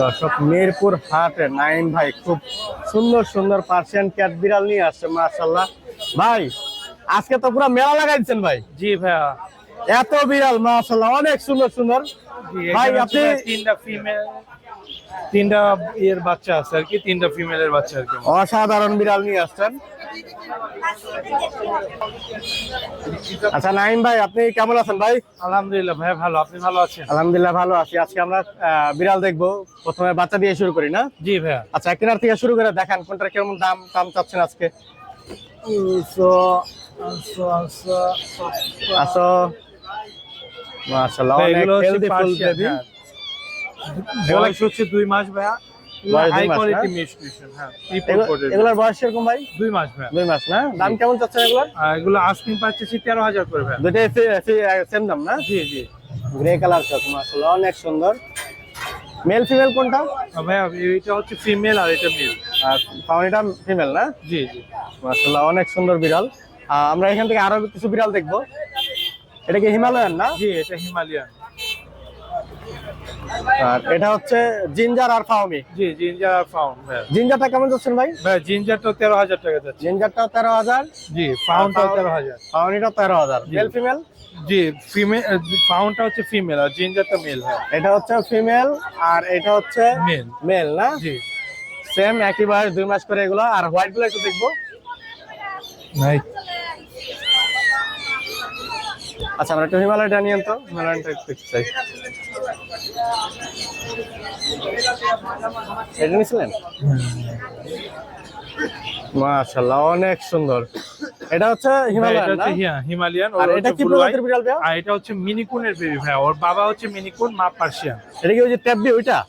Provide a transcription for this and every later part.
দর্শক মিরপুর হাটে নাইম ভাই খুব সুন্দর সুন্দর পার্সিয়ান ক্যাট বিড়াল নিয়ে আসছে মাশাআল্লাহ। ভাই আজকে তো পুরো মেলা লাগাইছেন ভাই। জি ভাইয়া, এত বিড়াল মাশাআল্লাহ অনেক সুন্দর সুন্দর। ভাই আপনি তিনটা এর বাচ্চা আছে আর কি, তিনটা ফিমেলের বাচ্চা আর কি। অসাধারণ বিড়াল নিয়ে আসছেন। আচ্ছা নাইম ভাই আপনি কেমন আছেন ভাই? আলহামদুলিল্লাহ ভাইয়া ভালো, আপনি ভালো আছেন? আলহামদুলিল্লাহ ভালো আছি। আজকে আমরা বিড়াল দেখবো, প্রথমে বাচ্চা দিয়ে শুরু করি না? জি ভাইয়া। আচ্ছা কেনার থেকে শুরু করে দেখান কোনটার কেমন দাম দাম চাচ্ছেন আজকে। আসো মাশাআল্লাহ অনেক হেলদি ফুল বেবি। বয়স হচ্ছে 2 মাস ভাইয়া, হাই কোয়ালিটি মিশন। হ্যাঁ, এগুলোর বয়স কিরকম ভাই? 2 মাস ভাইয়া। 2 মাস না? দাম কেমন চাচ্ছেন এগুলোর? এগুলো আস্কিং পাচ্ছি 13,000 করে ভাইয়া। দুটোই সেম দাম না? জি জি। গ্রে কালার চোখ মাশাআল্লাহ অনেক সুন্দর। মেল ফিমেল কোনটা? ভাইয়া এটা হচ্ছে ফিমেল আর এটা মেল। আর পাউনিটা ফিমেল না? জি জি। মাশাআল্লাহ অনেক সুন্দর বিড়াল। আমরা এখান থেকে আরো কিছু বিড়াল দেখবো। এটা কি হিমালয়ান না? জি এটা হিমালয়ান। আর এটা হচ্ছে জিঞ্জার আর ফাউমি। জি জিঞ্জার আর ফাউন্ড ভাইয়া। জিঞ্জারটা কেমন যাচ্ছেন ভাই? ভাই জিঞ্জারটা 13,000 টাকা যাচ্ছে। জিঞ্জারটা 13,000। জি ফাউন্ডটাও 13,000। ফাউনিটা 13,000। Male female? জি ফিমেল, ফাউন্ডটা হচ্ছে ফিমেল আর জিঞ্জারটা মেল। হ্যাঁ এটা হচ্ছে ফিমেল আর এটা হচ্ছে মেল। মেল না? জি সেম একই বয়স 2 মাস করে এগুলো। আর হোয়াইট গুলো একটু দেখবো। ভাই আচ্ছা আমরা একটু হিমালয়টা নিয়েন তো, হিমালয়টা একটু দেখতে চাই। এটা নিয়েছিলেন? মাশাআল্লাহ অনেক সুন্দর। এটা হচ্ছে হিমালয়ান না? হিমালয়ান। আর এটা কি প্রজাতির বিড়াল ভাই? আর এটা হচ্ছে মিনিকুনের বেবি ভাই। ওর বাবা হচ্ছে মিনিকুন, মা পার্সিয়ান। এটা কি ওই যে ট্যাববি ওইটা?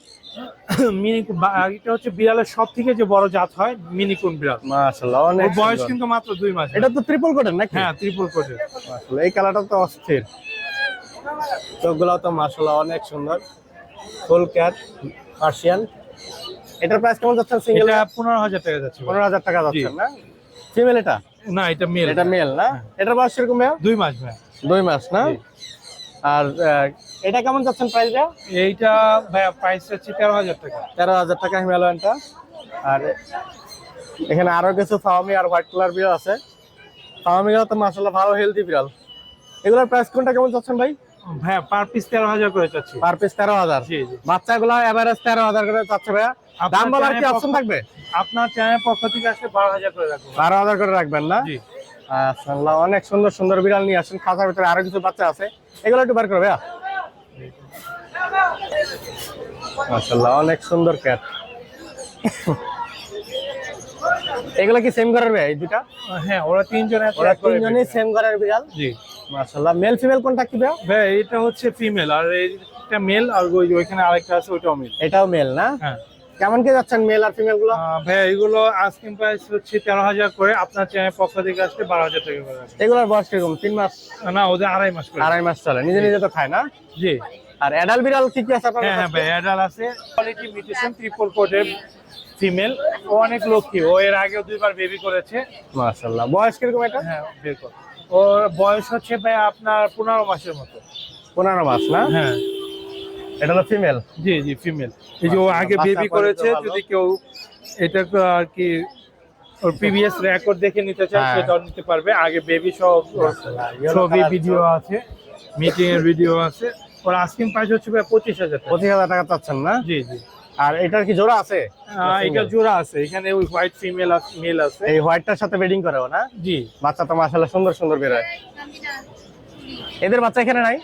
মিনিকুন এটা হচ্ছে বিড়ালের সবথেকে যে বড় জাত হয় মিনিকুন বিড়াল। মাশাআল্লাহ অনেক ওর বয়স সুন্দর। কিন্তু মাত্র 2 মাস। এটা তো ট্রিপল কোটের নাকি? হ্যাঁ ট্রিপল কোটের। মাশাআল্লাহ এই কালারটা তো অস্থির। চোখগুলো তো মাশাআল্লাহ অনেক সুন্দর। ফুল ক্যাট পার্সিয়ান। এটার প্রাইস কেমন যাচ্ছে সিঙ্গেল? এটা 15,000 টাকা যাচ্ছে। 15,000 টাকা যাচ্ছে না? ফিমেল এটা? না এটা মেল। এটা মেল না? এটার বয়স কিরকম ভাই? 2 মাস ভাই। 2 মাস না? আর এটা কেমন যাচ্ছেন প্রাইসটা? এইটা ভাই প্রাইস হচ্ছে 13,000 টাকা। 13,000 টাকা হিমালয়ানটা। আর এখানে আরো কিছু ফাওমি আর হোয়াইট কালার বিড়াল আছে। ফাওমিগুলো তো মাশাআল্লাহ ভালো হেলদি বিড়াল। এগুলোর প্রাইস কোনটা কেমন যাচ্ছেন ভাই? ভাই পার পিস 13,000 করে চাচ্ছি। Per piece 13,000। জি জি। বাচ্চাগুলো এভারেজ 13,000 করে চাচ্ছে ভাইয়া। দাম বলার কি অপশন থাকবে? আপনার চ্যানেলের পক্ষ থেকে আসলে 12,000 করে রাখবো। 12,000 করে রাখবেন না? জি। মাশাআল্লাহ অনেক সুন্দর সুন্দর বিড়াল নিয়ে আসেন। খাঁচার ভিতরে আরো কিছু বাচ্চা আছে, এগুলো একটু বার করবে। মাশাআল্লাহ অনেক সুন্দর ক্যাট। এগুলো কি সেম ঘরের ভাই এই দুটা? হ্যাঁ ওরা তিনজনই সেম ঘরের বিড়াল। জি মাশাআল্লাহ মেল ফিমেল কোনটা কি ভাই? ভাই এটা হচ্ছে ফিমেল আর এটা মেল, আর ওইখানে আরেকটা আছে ওইটাও মেল। এটাও মেল না? হ্যাঁ। কেমন কি যাচ্ছেন মেল আর ফিমেল গুলো? ভাই এগুলো আস্কিং প্রাইস হচ্ছে 13,000 করে। আপনার চ্যানেলের পক্ষ থেকে আসলে 12,000 টাকা করে রাখবো। এগুলোর বয়স কিরকম? 3 মাস? না ওদের 2.5 মাস করে। 2.5 মাস চলে, নিজে নিজে তো খায় না? জি। আর অ্যাডাল্ট বিড়াল কি কি আছে আপনার কাছে? হ্যাঁ ভাই অ্যাডাল আছে, কোয়ালিটি মিউটেশন ট্রিপল কোটের ফিমেল। ও অনেক লক্ষ্মী, ও এর আগেও 2বার বেবি করেছে। মাশাআল্লাহ বয়স কিরকম এটা? হ্যাঁ বের কর। ওর বয়স হচ্ছে ভাই আপনার 15 মাসের মতো। 15 মাস না? হ্যাঁ এটা হলো ফিমেল? জি জি ফিমেল। এই যে ও আগে বেবি করেছে, যদি কেউ এটা আর কি ওর প্রিভিয়াস রেকর্ড দেখে নিতে চায় সেটাও নিতে পারবে। আগে বেবি সব ছবি ভিডিও আছে, মিটিং এর ভিডিও আছে। ওর আস্কিং প্রাইস হচ্ছে ভাই 25,000 টাকা। 25,000 টাকা চাচ্ছেন না? জি জি। আর এটার কি জোড়া আছে? এটা জোড়া আছে, এখানে ওই হোয়াইট ফিমেল আছে, মেল আছে। এই হোয়াইটটার সাথে ব্রিডিং করেও না? জি। বাচ্চা তো মাশাআল্লাহ সুন্দর সুন্দর বের হয়। এদের বাচ্চা এখানে নাই?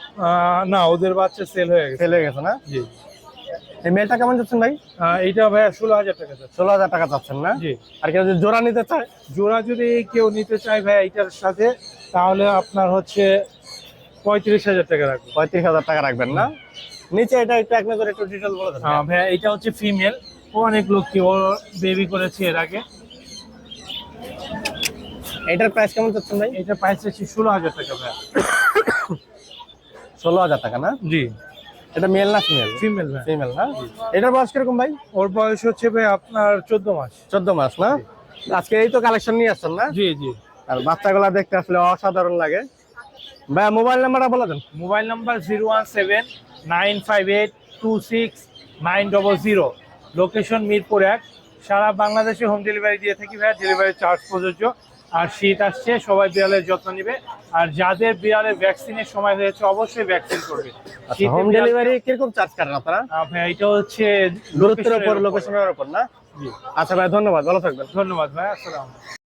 না ওদের বাচ্চা সেল হয়ে গেছে। সেল হয়ে গেছে না? জি। এই মেলটা কেমন যাচ্ছেন ভাই? এইটা ভাই 16,000 টাকা যাচ্ছে। 16,000 টাকা চাচ্ছেন না? জি। আর কেউ যদি জোড়া নিতে চায়? জোড়া যদি কেউ নিতে চায় ভাই এইটার সাথে, তাহলে আপনার হচ্ছে 35,000 টাকা রাখবো। 35,000 টাকা রাখবেন না? নিচে এটা একটু এক নজরে একটু ডিটেইল বলে দেন। ভাই এটা হচ্ছে ফিমেল, ও অনেক লক্ষ্মী, ও বেবি করেছে এর আগে। এটার প্রাইস কেমন চাচ্ছেন ভাই? এটা প্রাইস হচ্ছে 16,000 টাকা ভাই। 16,000 টাকা না? জি। এটা মেল না ফিমেল? ফিমেল ভাই। ফিমেল না? এটার বয়স কিরকম ভাই? ওর বয়স হচ্ছে ভাই আপনার 14 মাস। 14 মাস না? আজকে এই তো কালেকশন নিয়ে আসছেন না? জি জি। আর বাচ্চাগুলা দেখতে আসলে অসাধারণ লাগে। ভাই মোবাইল নাম্বারটা বলে দেন। Mobile number 0179581 02826 location Mirpur 1। সারা বাংলাদেশে হোম ডেলিভারি দিয়ে থাকি ভাইয়া, ডেলিভারি চার্জ প্রযোজ্য। আর শীত আসছে, সবাই বিড়ালের যত্ন নিবে। আর যাদের বিড়ালের ভ্যাকসিনের সময় হয়েছে অবশ্যই ভ্যাকসিন করবে। শীতে হোম বিড়াল- ডেলিভারি কিরকম চার্জ কাটেন আপনারা? ভাইয়া এটা হচ্ছে দূরত্বের উপর, লোকেশনের উপর। লোকেশনের উপর না? জি। আচ্ছা ভাই, ধন্যবাদ, ভালো থাকবেন। ধন্যবাদ ভাই, আসসালাম।